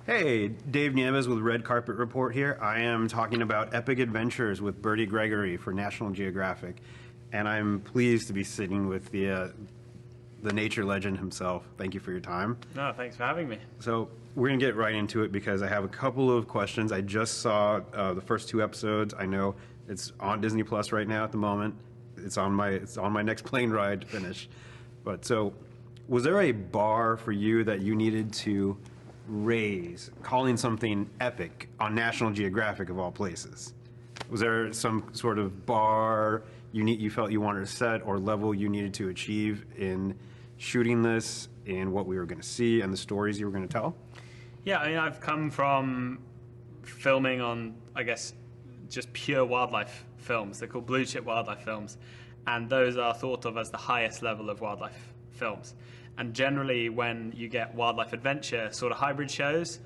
Hey, Dave Nieves with Red Carpet Report here. I am talking about epic adventures with Bertie Gregory for National Geographic, and I'm pleased to be sitting with the nature legend himself. Thank you for your time. No, thanks for having me. So we're gonna get right into it because I have a couple of questions. I just saw the first two episodes. I know it's on Disney Plus right now at the moment. It's on my next plane ride to finish. But so, was there a bar for you that you needed to raise, calling something epic on National Geographic of all places? Was there some sort of bar you felt you wanted to set, or level you needed to achieve in shooting this, and what we were going to see, and the stories you were going to tell? Yeah, I mean, I've come from filming on, I guess, just pure wildlife films. They're called blue chip wildlife films, and those are thought of as the highest level of wildlife films. And generally, when you get wildlife adventure sort of hybrid shows,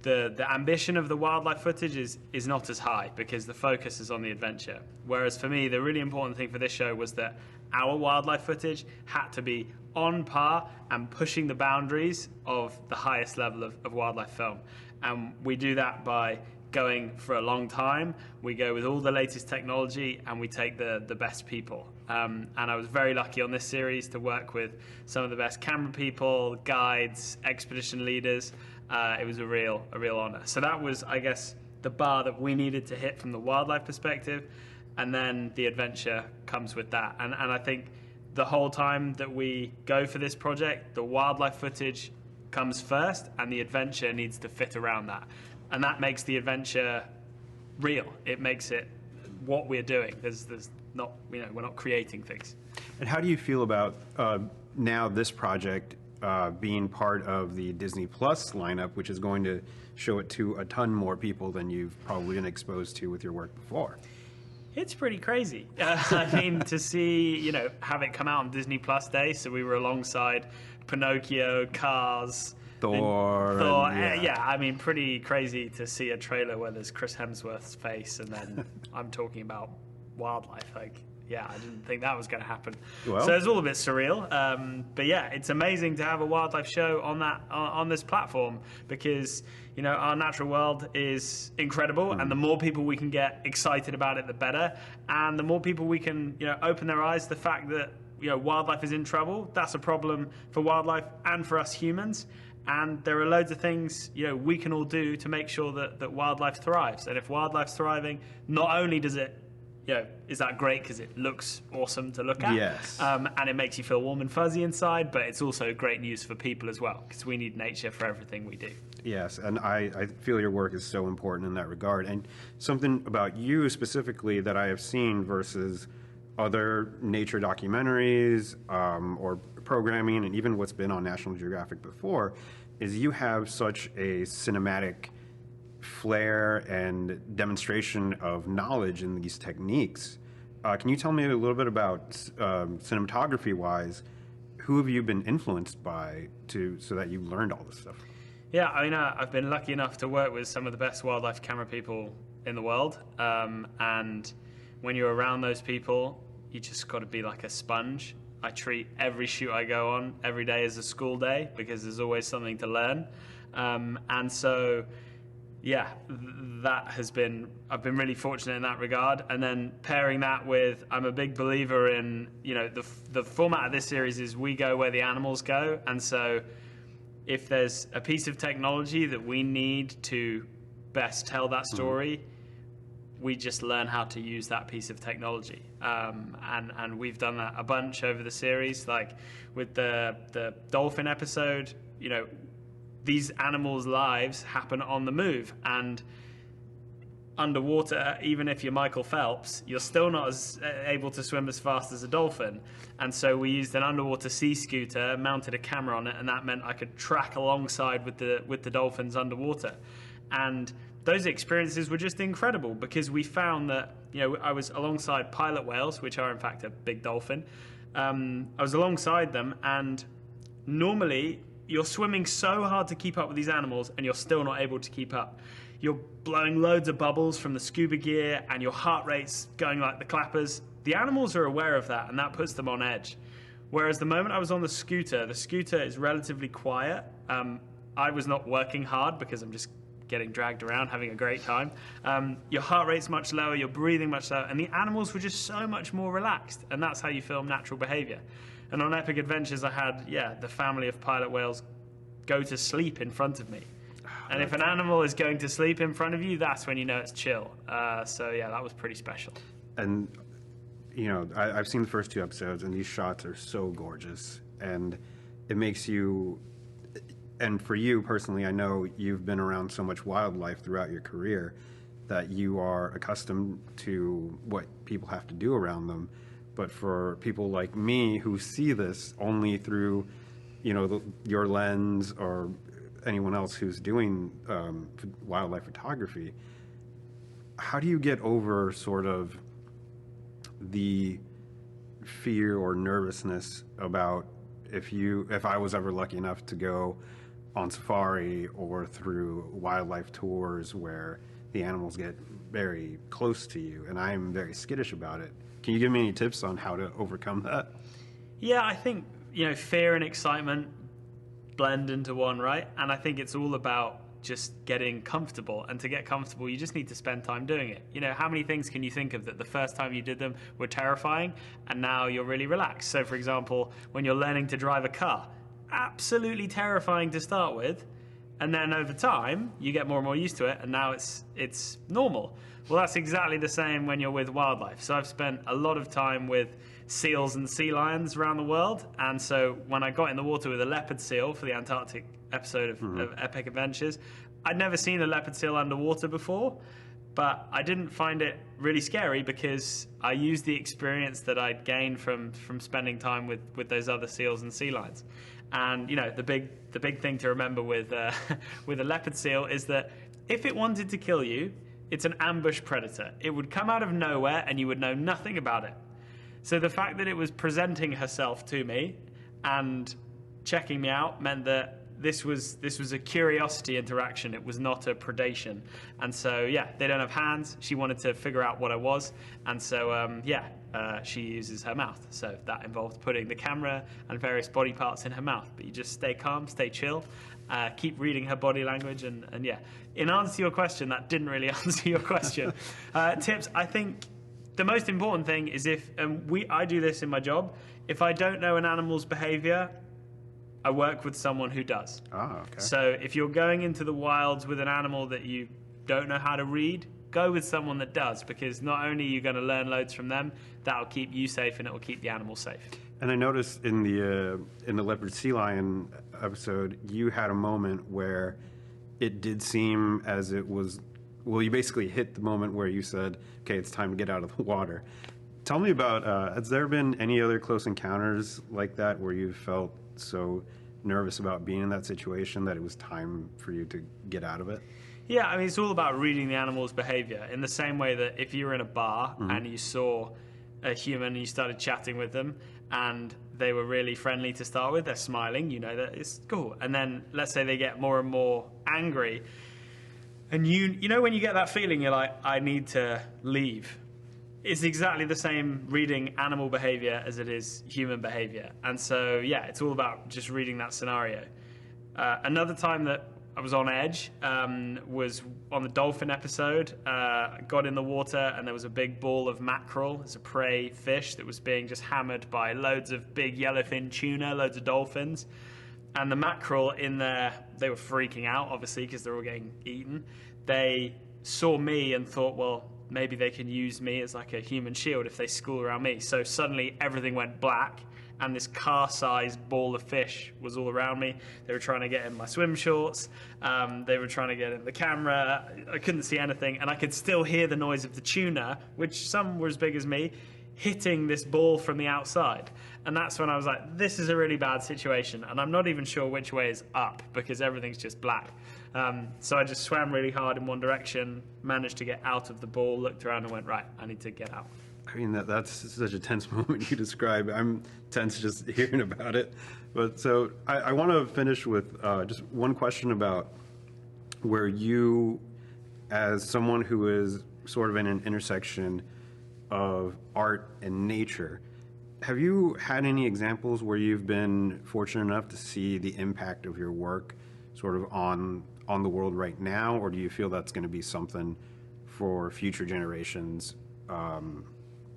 the ambition of the wildlife footage is not as high because the focus is on the adventure. Whereas for me, the really important thing for this show was that our wildlife footage had to be on par and pushing the boundaries of the highest level of wildlife film. And we do that by going for a long time. We go with all the latest technology, and we take the best people. And I was very lucky on this series to work with some of the best camera people, guides, expedition leaders. It was a real honor. So that was, I guess, the bar that we needed to hit from the wildlife perspective, and then the adventure comes with that. And I think the whole time that we go for this project, the wildlife footage comes first, and the adventure needs to fit around that. And that makes the adventure real. It makes it what we're doing. There's not, we're not creating things. And how do you feel about now this project being part of the Disney Plus lineup, which is going to show it to a ton more people than you've probably been exposed to with your work before? It's pretty crazy. I mean, to see, have it come out on Disney Plus Day. So we were alongside Pinocchio, Cars, Thor. Yeah, I mean, pretty crazy to see a trailer where there's Chris Hemsworth's face, and then I'm talking about wildlife. Yeah, I didn't think that was going to happen. Well, so it's all a bit surreal. But yeah, it's amazing to have a wildlife show on this platform because, our natural world is incredible, and the more people we can get excited about it, the better. And the more people we can, open their eyes to the fact that, wildlife is in trouble. That's a problem for wildlife and for us humans. And there are loads of things, we can all do to make sure that wildlife thrives. And if wildlife's thriving, not only does it, is that great because it looks awesome to look at? Yes. And it makes you feel warm and fuzzy inside, but it's also great news for people as well because we need nature for everything we do. Yes, and I feel your work is so important in that regard. And something about you specifically that I have seen versus other nature documentaries or programming, and even what's been on National Geographic before, is you have such a cinematic flair and demonstration of knowledge in these techniques. Can you tell me a little bit about cinematography-wise, who have you been influenced by so that you learned all this stuff? Yeah, I mean, I've been lucky enough to work with some of the best wildlife camera people in the world, and when you're around those people, you just got to be like a sponge. I treat every shoot I go on every day as a school day because there's always something to learn. And so, yeah, I've been really fortunate in that regard. And then pairing that with, I'm a big believer in, the format of this series is we go where the animals go. And so if there's a piece of technology that we need to best tell that story, we just learn how to use that piece of technology. And we've done that a bunch over the series, like with the dolphin episode, these animals' lives happen on the move, and underwater, even if you're Michael Phelps, you're still not as able to swim as fast as a dolphin. And so we used an underwater sea scooter, mounted a camera on it, and that meant I could track alongside with the dolphins underwater. And those experiences were just incredible because we found that, I was alongside pilot whales, which are in fact a big dolphin. I was alongside them, and normally you're swimming so hard to keep up with these animals and you're still not able to keep up. You're blowing loads of bubbles from the scuba gear and your heart rate's going like the clappers. The animals are aware of that, and that puts them on edge. Whereas the moment I was on the scooter is relatively quiet. I was not working hard because I'm just getting dragged around, having a great time. Your heart rate's much lower, you're breathing much slower, and the animals were just so much more relaxed. And that's how you film natural behavior. And on Epic Adventures, I had, the family of pilot whales go to sleep in front of me. And if an animal is going to sleep in front of you, that's when you know it's chill. So yeah, that was pretty special. And, you know, I've seen the first 2 episodes, and these shots are so gorgeous. And it makes you, and for you personally, I know you've been around so much wildlife throughout your career that you are accustomed to what people have to do around them. But for people like me who see this only through, you know, your lens or anyone else who's doing wildlife photography, how do you get over sort of the fear or nervousness about if I was ever lucky enough to go on safari or through wildlife tours where the animals get very close to you, and I'm very skittish about it. Can you give me any tips on how to overcome that? Yeah, I think, fear and excitement blend into one, right? And I think it's all about just getting comfortable. And to get comfortable, you just need to spend time doing it. How many things can you think of that the first time you did them were terrifying and now you're really relaxed? So for example, when you're learning to drive a car, absolutely terrifying to start with, and then over time you get more and more used to it, and now it's normal. Well, that's exactly the same when you're with wildlife. So I've spent a lot of time with seals and sea lions around the world, and so when I got in the water with a leopard seal for the Antarctic episode of Epic Adventures, I'd never seen a leopard seal underwater before, but I didn't find it really scary because I used the experience that I'd gained from spending time with those other seals and sea lions. And the big thing to remember with with a leopard seal is that if it wanted to kill you, it's an ambush predator. It would come out of nowhere and you would know nothing about it. So the fact that it was presenting herself to me and checking me out meant that this was a curiosity interaction. It was not a predation. And so, they don't have hands. She wanted to figure out what I was. And so, she uses her mouth. So that involved putting the camera and various body parts in her mouth. But you just stay calm, stay chill, keep reading her body language. And in answer to your question, that didn't really answer your question. Tips, I think the most important thing is I do this in my job. If I don't know an animal's behavior, I work with someone who does. Oh, okay. So if you're going into the wilds with an animal that you don't know how to read, go with someone that does, because not only are you going to learn loads from them, that'll keep you safe and it will keep the animal safe. And I noticed in the leopard sea lion episode, you had a moment where it did seem as it was, well, you basically hit the moment where you said, okay, it's time to get out of the water. Tell me about, has there been any other close encounters like that where you felt so nervous about being in that situation that it was time for you to get out of it? Yeah, I mean, it's all about reading the animal's behavior in the same way that if you were in a bar and you saw a human and you started chatting with them and they were really friendly to start with, they're smiling, you know that it's cool. And then let's say they get more and more angry, and you know when you get that feeling, you're like, I need to leave. It's exactly the same reading animal behavior as it is human behavior. And so, it's all about just reading that scenario. Another time that I was on edge was on the dolphin episode. Got in the water and there was a big ball of mackerel. It's a prey fish that was being just hammered by loads of big yellowfin tuna, loads of dolphins. And the mackerel in there, they were freaking out, obviously, because they're all getting eaten. They saw me and thought, well, maybe they can use me as like a human shield if they school around me. So suddenly everything went black and this car-sized ball of fish was all around me. They were trying to get in my swim shorts. They were trying to get in the camera. I couldn't see anything, and I could still hear the noise of the tuna, which some were as big as me, hitting this ball from the outside. And that's when I was like, this is a really bad situation, and I'm not even sure which way is up because everything's just black. So I just swam really hard in one direction, managed to get out of the ball, looked around and went, right, I need to get out. I mean, that's such a tense moment you describe. I'm tense just hearing about it. But so I want to finish with just one question about where you, as someone who is sort of in an intersection of art and nature, have you had any examples where you've been fortunate enough to see the impact of your work sort of on the world right now, or do you feel that's going to be something for future generations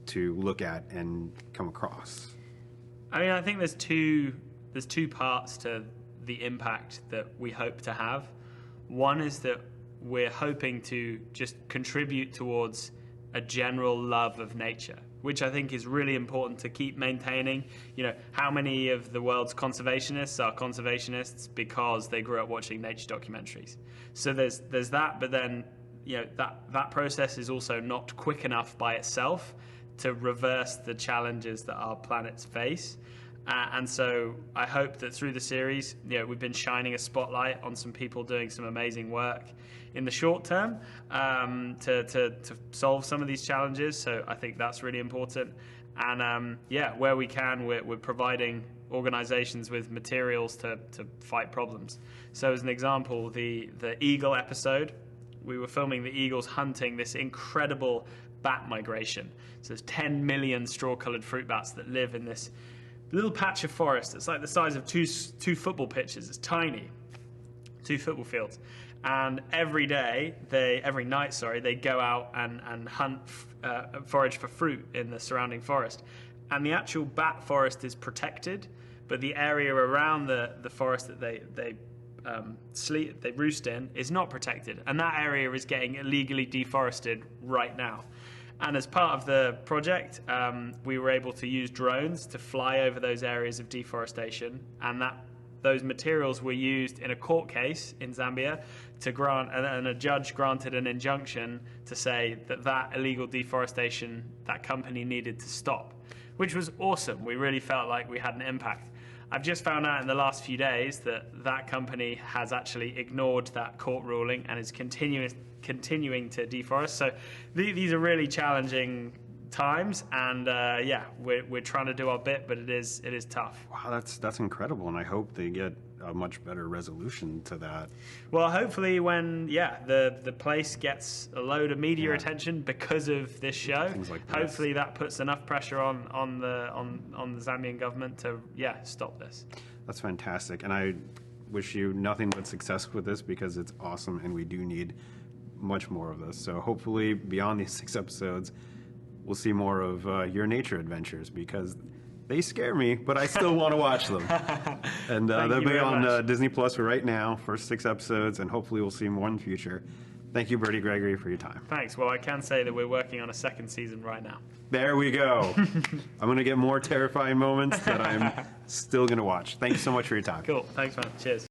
to look at and come across? I mean, I think there's two parts to the impact that we hope to have. One is that we're hoping to just contribute towards a general love of nature, which I think is really important to keep maintaining. You know, how many of the world's conservationists are conservationists because they grew up watching nature documentaries? So there's that, but then, you know, that process is also not quick enough by itself to reverse the challenges that our planets face. And so I hope that through the series, you know, we've been shining a spotlight on some people doing some amazing work in the short term to solve some of these challenges. So I think that's really important. And yeah, where we can, we're providing organizations with materials to fight problems. So as an example, the eagle episode, we were filming the eagles hunting this incredible bat migration. So there's 10 million straw-colored fruit bats that live in this little patch of forest. It's like the size of two football pitches. It's tiny, 2 football fields. And every night, they go out and hunt, forage for fruit in the surrounding forest. And the actual bat forest is protected, but the area around the forest that they roost in is not protected. And that area is getting illegally deforested right now. And as part of the project, we were able to use drones to fly over those areas of deforestation, and those materials were used in a court case in Zambia to grant, and a judge granted an injunction to say that illegal deforestation, that company needed to stop, which was awesome. We really felt like we had an impact. I've just found out in the last few days that company has actually ignored that court ruling and is continuing to deforest. So these are really challenging times, and yeah, we're trying to do our bit, but it is tough. Wow, that's incredible, and I hope they get a much better resolution to that. Well, hopefully when the place gets a load of media attention because of this show, Like hopefully that puts enough pressure on the Zambian government to stop this. That's fantastic, and I wish you nothing but success with this because it's awesome, and we do need much more of this. So hopefully beyond these 6 episodes, we'll see more of your nature adventures, because they scare me, but I still want to watch them. And they'll be on Disney Plus right now, first 6 episodes, and hopefully we'll see more in the future. Thank you, Bertie Gregory, for your time. Thanks. Well, I can say that we're working on a 2nd season right now. There we go. I'm going to get more terrifying moments that I'm still going to watch. Thank you so much for your time. Cool. Thanks, man. Cheers.